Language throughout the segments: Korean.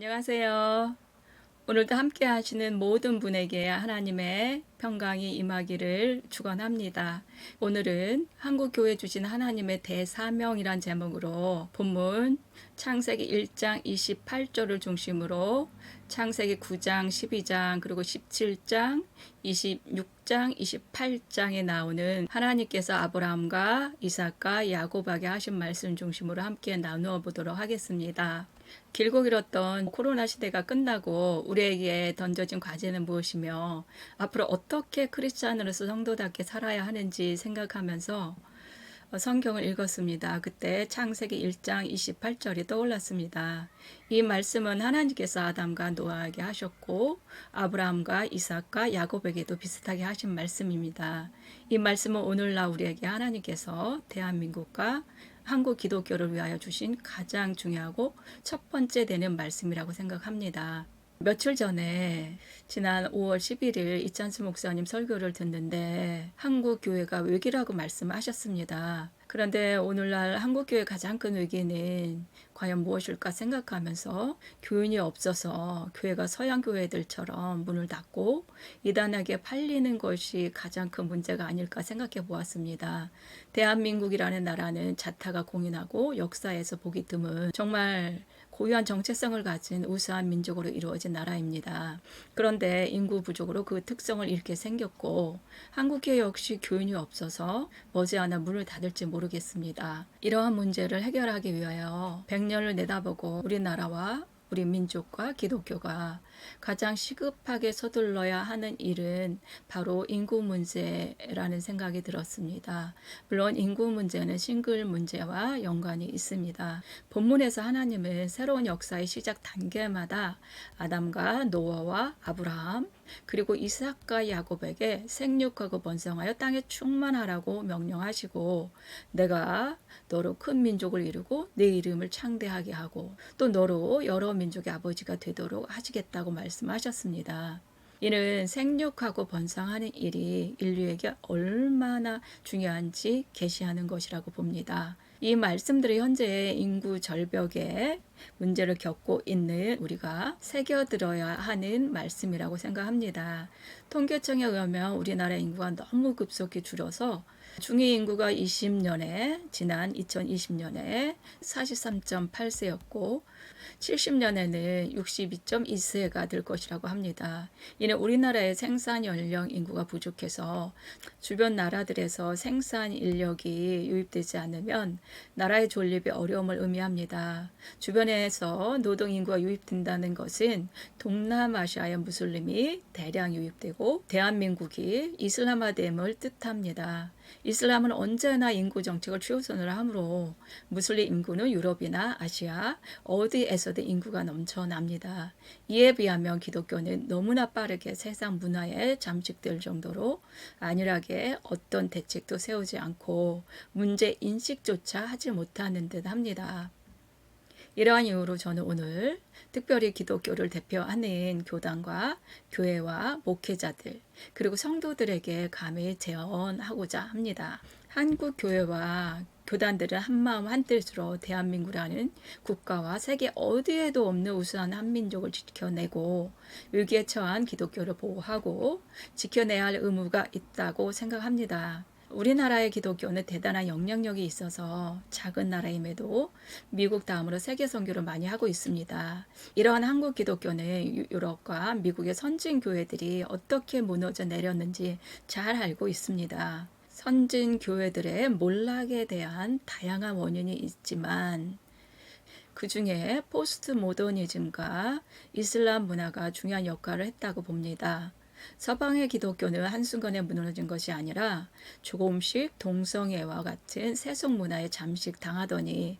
안녕하세요. 오늘도 함께 하시는 모든 분에게 하나님의 평강이 임하기를 축원합니다. 오늘은 한국교회 주신 하나님의 대사명이란 제목으로 본문 창세기 1장 28절을 중심으로 창세기 9장 12장 그리고 17장 26장 28장에 나오는 하나님께서 아브라함과 이삭과 야곱에게 하신 말씀 중심으로 함께 나누어 보도록 하겠습니다. 길고 길었던 코로나 시대가 끝나고 우리에게 던져진 과제는 무엇이며 앞으로 어떻게 크리스찬으로서 성도답게 살아야 하는지 생각하면서 성경을 읽었습니다. 그때 창세기 1장 28절이 떠올랐습니다. 이 말씀은 하나님께서 아담과 노아에게 하셨고 아브라함과 이삭과 야곱에게도 비슷하게 하신 말씀입니다. 이 말씀은 오늘날 우리에게 하나님께서 대한민국과 한국 기독교를 위하여 주신 가장 중요하고 첫 번째 되는 말씀이라고 생각합니다. 며칠 전에 지난 5월 11일 이찬수 목사님 설교를 듣는데 한국 교회가 위기라고 말씀하셨습니다. 그런데 오늘날 한국 교회의 가장 큰 위기는 과연 무엇일까 생각하면서 교인이 없어서 교회가 서양 교회들처럼 문을 닫고 이단에게 팔리는 것이 가장 큰 문제가 아닐까 생각해 보았습니다. 대한민국이라는 나라는 자타가 공인하고 역사에서 보기 드문 정말 고유한 정체성을 가진 우수한 민족으로 이루어진 나라입니다. 그런데 인구 부족으로 그 특성을 잃게 생겼고 한국교회 역시 교인이 없어서 머지않아 문을 닫을지 모르겠습니다. 이러한 문제를 해결하기 위하여 100년을 내다보고 우리나라와 우리 민족과 기독교가 가장 시급하게 서둘러야 하는 일은 바로 인구 문제라는 생각이 들었습니다. 물론 인구 문제는 싱글 문제와 연관이 있습니다. 본문에서 하나님은 새로운 역사의 시작 단계마다 아담과 노아와 아브라함 그리고 이삭과 야곱에게 생육하고 번성하여 땅에 충만하라고 명령하시고 내가 너로 큰 민족을 이루고 내 이름을 창대하게 하고 또 너로 여러 민족의 아버지가 되도록 하시겠다고 말씀하셨습니다. 이는 생육하고 번성하는 일이 인류에게 얼마나 중요한지 계시하는 것이라고 봅니다. 이 말씀들이 현재 인구 절벽에 문제를 겪고 있는 우리가 새겨들어야 하는 말씀이라고 생각합니다. 통계청에 의하면 우리나라 인구가 너무 급속히 줄어서 중위 인구가 지난 2020년에 43.8세였고 70년에는 62.2세가 될 것이라고 합니다. 이는 우리나라의 생산 연령 인구가 부족해서 주변 나라들에서 생산 인력이 유입되지 않으면 나라의 존립이 어려움을 의미합니다. 주변에서 노동 인구가 유입된다는 것은 동남아시아의 무슬림이 대량 유입되고 대한민국이 이슬람화됨을 뜻합니다. 이슬람은 언제나 인구 정책을 최우선으로 하므로 무슬림 인구는 유럽이나 아시아 어디에서도 인구가 넘쳐납니다. 이에 비하면 기독교는 너무나 빠르게 세상 문화에 잠식될 정도로 안일하게 어떤 대책도 세우지 않고 문제 인식조차 하지 못하는 듯 합니다. 이러한 이유로 저는 오늘 특별히 기독교를 대표하는 교단과 교회와 목회자들 그리고 성도들에게 감히 제언하고자 합니다. 한국 교회와 교단들은 한마음 한뜻으로 대한민국이라는 국가와 세계 어디에도 없는 우수한 한민족을 지켜내고 위기에 처한 기독교를 보호하고 지켜내야 할 의무가 있다고 생각합니다. 우리나라의 기독교는 대단한 영향력이 있어서 작은 나라임에도 미국 다음으로 세계 선교를 많이 하고 있습니다. 이러한 한국 기독교는 유럽과 미국의 선진 교회들이 어떻게 무너져 내렸는지 잘 알고 있습니다. 선진 교회들의 몰락에 대한 다양한 원인이 있지만 그 중에 포스트 모더니즘과 이슬람 문화가 중요한 역할을 했다고 봅니다. 서방의 기독교는 한순간에 무너진 것이 아니라 조금씩 동성애와 같은 세속 문화에 잠식당하더니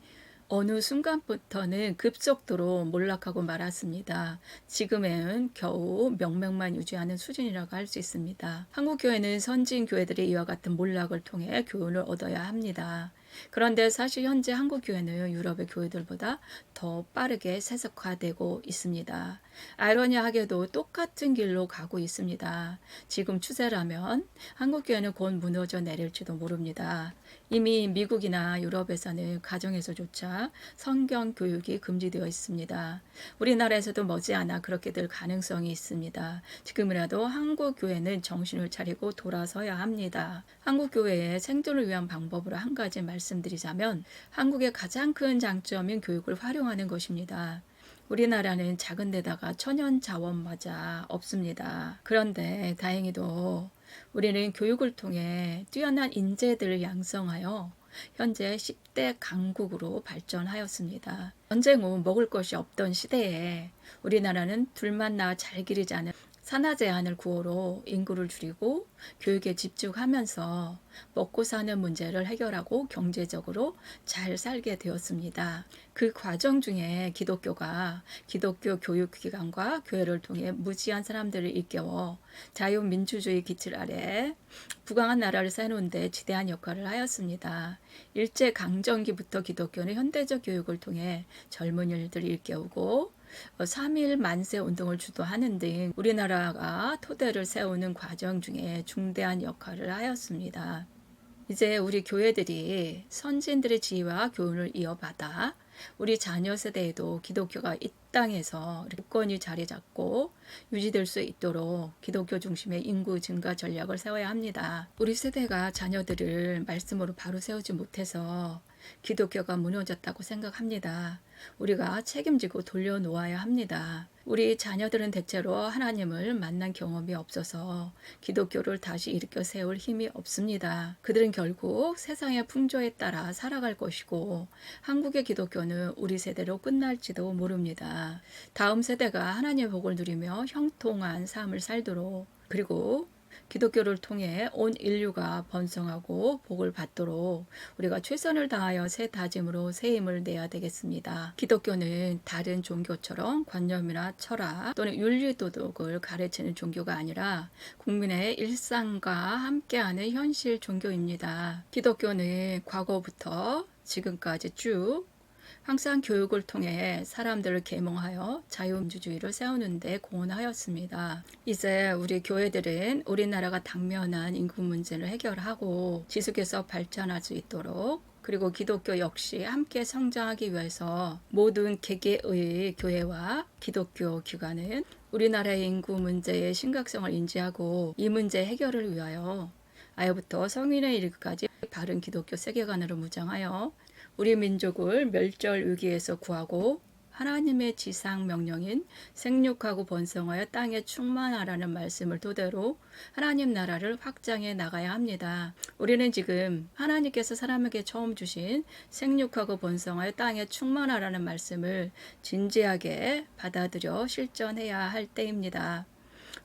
어느 순간부터는 급속도로 몰락하고 말았습니다. 지금은 겨우 명맥만 유지하는 수준이라고 할 수 있습니다. 한국교회는 선진 교회들이 이와 같은 몰락을 통해 교훈을 얻어야 합니다. 그런데 사실 현재 한국교회는 유럽의 교회들보다 더 빠르게 세속화되고 있습니다. 아이러니하게도 똑같은 길로 가고 있습니다. 지금 추세라면 한국교회는 곧 무너져 내릴지도 모릅니다. 이미 미국이나 유럽에서는 가정에서조차 성경 교육이 금지되어 있습니다. 우리나라에서도 머지않아 그렇게 될 가능성이 있습니다. 지금이라도 한국 교회는 정신을 차리고 돌아서야 합니다. 한국 교회의 생존을 위한 방법으로 한 가지 말씀드리자면 한국의 가장 큰 장점인 교육을 활용하는 것입니다. 우리나라는 작은 데다가 천연 자원마저 없습니다. 그런데 다행히도 우리는 교육을 통해 뛰어난 인재들을 양성하여 현재 10대 강국으로 발전하였습니다. 전쟁 후 먹을 것이 없던 시대에 우리나라는 둘만 낳아 잘 기르자는 산하 제한을 구호로 인구를 줄이고 교육에 집중하면서 먹고 사는 문제를 해결하고 경제적으로 잘 살게 되었습니다. 그 과정 중에 기독교가 기독교 교육기관과 교회를 통해 무지한 사람들을 일깨워 자유민주주의 기틀 아래 부강한 나라를 세우는 데 지대한 역할을 하였습니다. 일제강점기부터 기독교는 현대적 교육을 통해 젊은이들을 일깨우고 3.1 만세 운동을 주도하는 등 우리나라가 토대를 세우는 과정 중에 중대한 역할을 하였습니다. 이제 우리 교회들이 선진들의 지혜와 교훈을 이어받아 우리 자녀 세대에도 기독교가 이 땅에서 굳건히 자리 잡고 유지될 수 있도록 기독교 중심의 인구 증가 전략을 세워야 합니다. 우리 세대가 자녀들을 말씀으로 바로 세우지 못해서 기독교가 무너졌다고 생각합니다. 우리가 책임지고 돌려놓아야 합니다. 우리 자녀들은 대체로 하나님을 만난 경험이 없어서 기독교를 다시 일으켜 세울 힘이 없습니다. 그들은 결국 세상의 풍조에 따라 살아갈 것이고 한국의 기독교는 우리 세대로 끝날지도 모릅니다. 다음 세대가 하나님의 복을 누리며 형통한 삶을 살도록 그리고 기독교를 통해 온 인류가 번성하고 복을 받도록 우리가 최선을 다하여 새 다짐으로 새 힘을 내야 되겠습니다. 기독교는 다른 종교처럼 관념이나 철학 또는 윤리도덕을 가르치는 종교가 아니라 국민의 일상과 함께하는 현실 종교입니다. 기독교는 과거부터 지금까지 쭉 항상 교육을 통해 사람들을 계몽하여 자유민주주의를 세우는 데 공헌하였습니다. 이제 우리 교회들은 우리나라가 당면한 인구 문제를 해결하고 지속해서 발전할 수 있도록 그리고 기독교 역시 함께 성장하기 위해서 모든 개개의 교회와 기독교 기관은 우리나라의 인구 문제의 심각성을 인지하고 이 문제 해결을 위하여 아예부터 성인의 일까지 바른 기독교 세계관으로 무장하여 우리 민족을 멸절 위기에서 구하고 하나님의 지상 명령인 생육하고 번성하여 땅에 충만하라는 말씀을 토대로 하나님 나라를 확장해 나가야 합니다. 우리는 지금 하나님께서 사람에게 처음 주신 생육하고 번성하여 땅에 충만하라는 말씀을 진지하게 받아들여 실천해야 할 때입니다.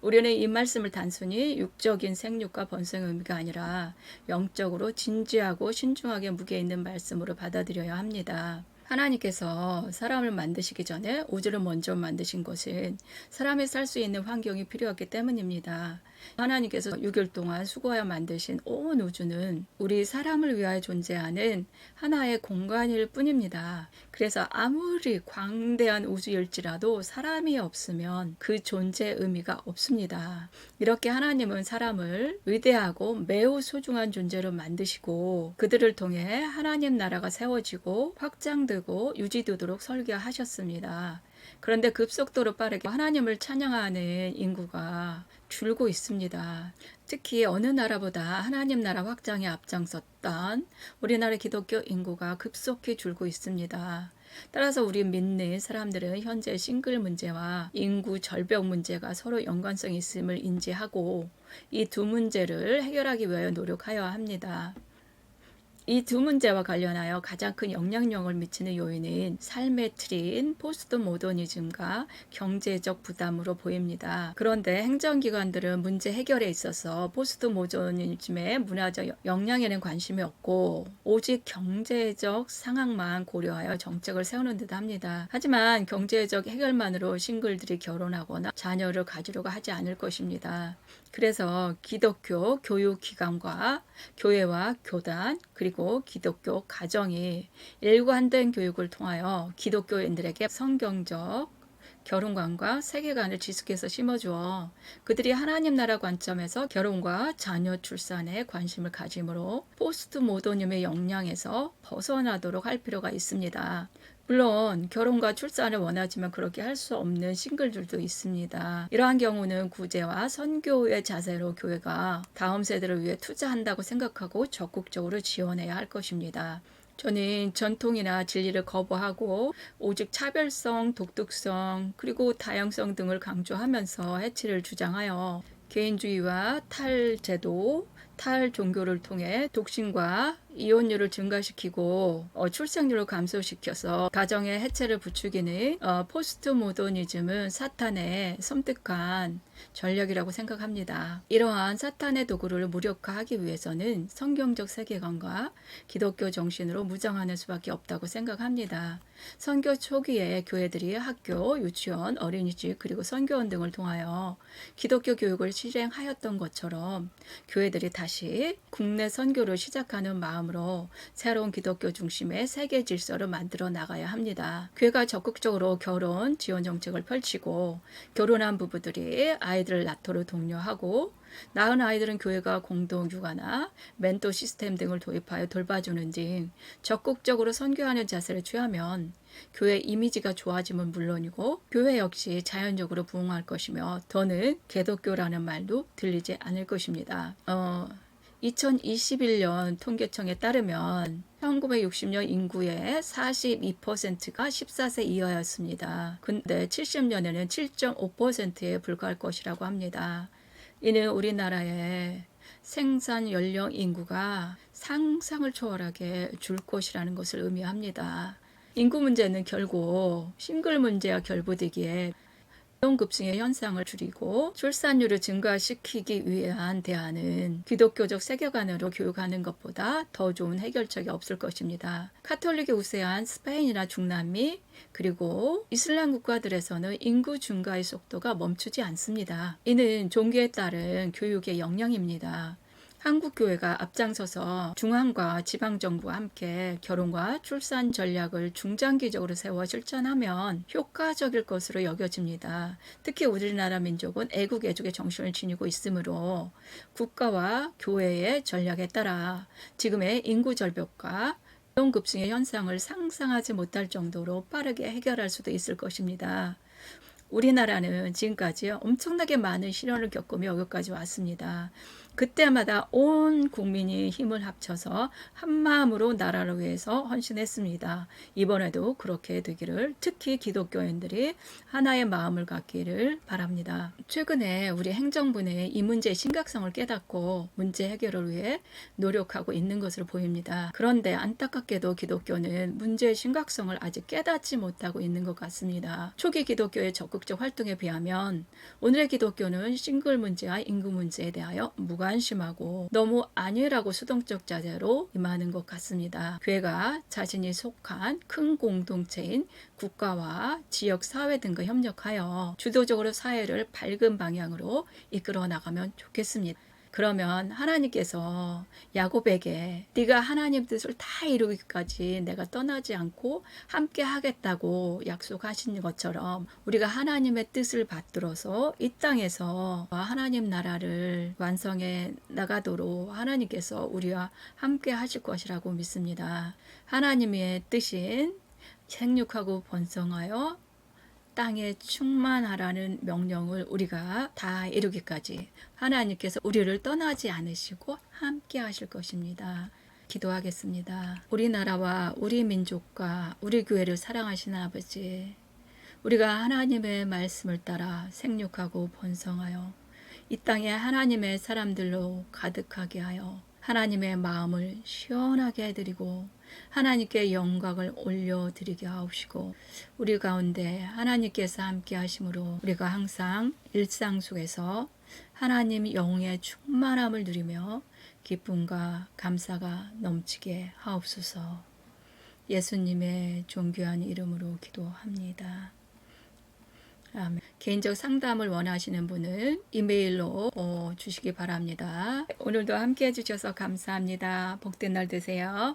우리는 이 말씀을 단순히 육적인 생육과 번성의 의미가 아니라 영적으로 진지하고 신중하게 무게 있는 말씀으로 받아들여야 합니다. 하나님께서 사람을 만드시기 전에 우주를 먼저 만드신 것은 사람이 살 수 있는 환경이 필요했기 때문입니다. 하나님께서 6일 동안 수고하여 만드신 온 우주는 우리 사람을 위하여 존재하는 하나의 공간일 뿐입니다. 그래서 아무리 광대한 우주일지라도 사람이 없으면 그 존재의 의미가 없습니다. 이렇게 하나님은 사람을 위대하고 매우 소중한 존재로 만드시고 그들을 통해 하나님 나라가 세워지고 확장되고 유지되도록 설계하셨습니다. 그런데 급속도로 빠르게 하나님을 찬양하는 인구가 줄고 있습니다. 특히 어느 나라보다 하나님 나라 확장에 앞장섰던 우리나라 기독교 인구가 급속히 줄고 있습니다. 따라서 우리 믿는 사람들은 현재 싱글 문제와 인구 절벽 문제가 서로 연관성이 있음을 인지하고 이 두 문제를 해결하기 위하여 노력하여야 합니다. 이 두 문제와 관련하여 가장 큰 영향력을 미치는 요인은 삶의 틀인 포스트 모더니즘과 경제적 부담으로 보입니다. 그런데 행정기관들은 문제 해결에 있어서 포스트 모더니즘의 문화적 영향에는 관심이 없고 오직 경제적 상황만 고려하여 정책을 세우는 듯 합니다. 하지만 경제적 해결만으로 싱글들이 결혼하거나 자녀를 가지려고 하지 않을 것입니다. 그래서 기독교 교육기관과 교회와 교단 그리고 기독교 가정이 일관된 교육을 통하여 기독교인들에게 성경적 결혼관과 세계관을 지속해서 심어주어 그들이 하나님 나라 관점에서 결혼과 자녀 출산에 관심을 가짐으로 포스트 모더니즘의 영향에서 벗어나도록 할 필요가 있습니다. 물론 결혼과 출산을 원하지만 그렇게 할 수 없는 싱글들도 있습니다. 이러한 경우는 구제와 선교의 자세로 교회가 다음 세대를 위해 투자한다고 생각하고 적극적으로 지원해야 할 것입니다. 저는 전통이나 진리를 거부하고 오직 차별성, 독특성, 그리고 다양성 등을 강조하면서 해치를 주장하여 개인주의와 탈제도, 탈종교를 통해 독신과 이혼율을 증가시키고 출생률을 감소시켜서 가정의 해체를 부추기는 포스트 모더니즘은 사탄의 섬뜩한 전략이라고 생각합니다. 이러한 사탄의 도구를 무력화하기 위해서는 성경적 세계관과 기독교 정신으로 무장하는 수밖에 없다고 생각합니다. 선교 초기에 교회들이 학교, 유치원, 어린이집 그리고 선교원 등을 통하여 기독교 교육을 실행하였던 것처럼 교회들이 다시 국내 선교를 시작하는 마음으로 새로운 기독교 중심의 세계 질서를 만들어 나가야 합니다. 교회가 적극적으로 결혼 지원 정책을 펼치고 결혼한 부부들이 아이들을 낳도록 독려하고 낳은 아이들은 교회가 공동 육아나 멘토 시스템 등을 도입하여 돌봐주는 등 적극적으로 선교하는 자세를 취하면 교회 이미지가 좋아짐은 물론이고 교회 역시 자연적으로 부흥할 것이며 더는 개독교라는 말도 들리지 않을 것입니다. 2021년 통계청에 따르면 1960년 인구의 42%가 14세 이하였습니다. 근데 70년에는 7.5%에 불과할 것이라고 합니다. 이는 우리나라의 생산 연령 인구가 상상을 초월하게 줄 것이라는 것을 의미합니다. 인구 문제는 결국 싱글 문제와 결부되기에 급증의 현상을 줄이고 출산율을 증가시키기 위한 대안은 기독교적 세계관으로 교육하는 것보다 더 좋은 해결책이 없을 것입니다. 카톨릭이 우세한 스페인이나 중남미 그리고 이슬람 국가들에서는 인구 증가의 속도가 멈추지 않습니다. 이는 종교에 따른 교육의 영향입니다. 한국 교회가 앞장서서 중앙과 지방정부와 함께 결혼과 출산 전략을 중장기적으로 세워 실천하면 효과적일 것으로 여겨집니다. 특히 우리나라 민족은 애국 애족의 정신을 지니고 있으므로 국가와 교회의 전략에 따라 지금의 인구 절벽과 급증의 현상을 상상하지 못할 정도로 빠르게 해결할 수도 있을 것입니다. 우리나라는 지금까지 엄청나게 많은 시련을 겪으며 여기까지 왔습니다. 그때마다 온 국민이 힘을 합쳐서 한마음으로 나라를 위해서 헌신했습니다. 이번에도 그렇게 되기를 특히 기독교인들이 하나의 마음을 갖기를 바랍니다. 최근에 우리 행정부는 이 문제의 심각성을 깨닫고 문제 해결을 위해 노력하고 있는 것으로 보입니다. 그런데 안타깝게도 기독교는 문제의 심각성을 아직 깨닫지 못하고 있는 것 같습니다. 초기 기독교의 적극적 활동에 비하면 오늘의 기독교는 싱글 문제와 인구 문제에 대하여 무관심하고 너무 안일하고 수동적 자세로 임하는 것 같습니다. 교회가 자신이 속한 큰 공동체인 국가와 지역 사회 등과 협력하여 주도적으로 사회를 밝은 방향으로 이끌어 나가면 좋겠습니다. 그러면 하나님께서 야곱에게 네가 하나님 뜻을 다 이루기까지 내가 떠나지 않고 함께 하겠다고 약속하신 것처럼 우리가 하나님의 뜻을 받들어서 이 땅에서 하나님 나라를 완성해 나가도록 하나님께서 우리와 함께 하실 것이라고 믿습니다. 하나님의 뜻인 생육하고 번성하여 땅에 충만하라는 명령을 우리가 다 이루기까지 하나님께서 우리를 떠나지 않으시고 함께 하실 것입니다. 기도하겠습니다. 우리나라와 우리 민족과 우리 교회를 사랑하시는 아버지, 우리가 하나님의 말씀을 따라 생육하고 번성하여 이 땅에 하나님의 사람들로 가득하게 하여 하나님의 마음을 시원하게 해드리고 하나님께 영광을 올려드리게 하옵시고 우리 가운데 하나님께서 함께 하심으로 우리가 항상 일상 속에서 하나님 영의 충만함을 누리며 기쁨과 감사가 넘치게 하옵소서. 예수님의 존귀한 이름으로 기도합니다. 아멘. 개인적 상담을 원하시는 분은 이메일로 주시기 바랍니다. 오늘도 함께 해주셔서 감사합니다. 복된 날 되세요.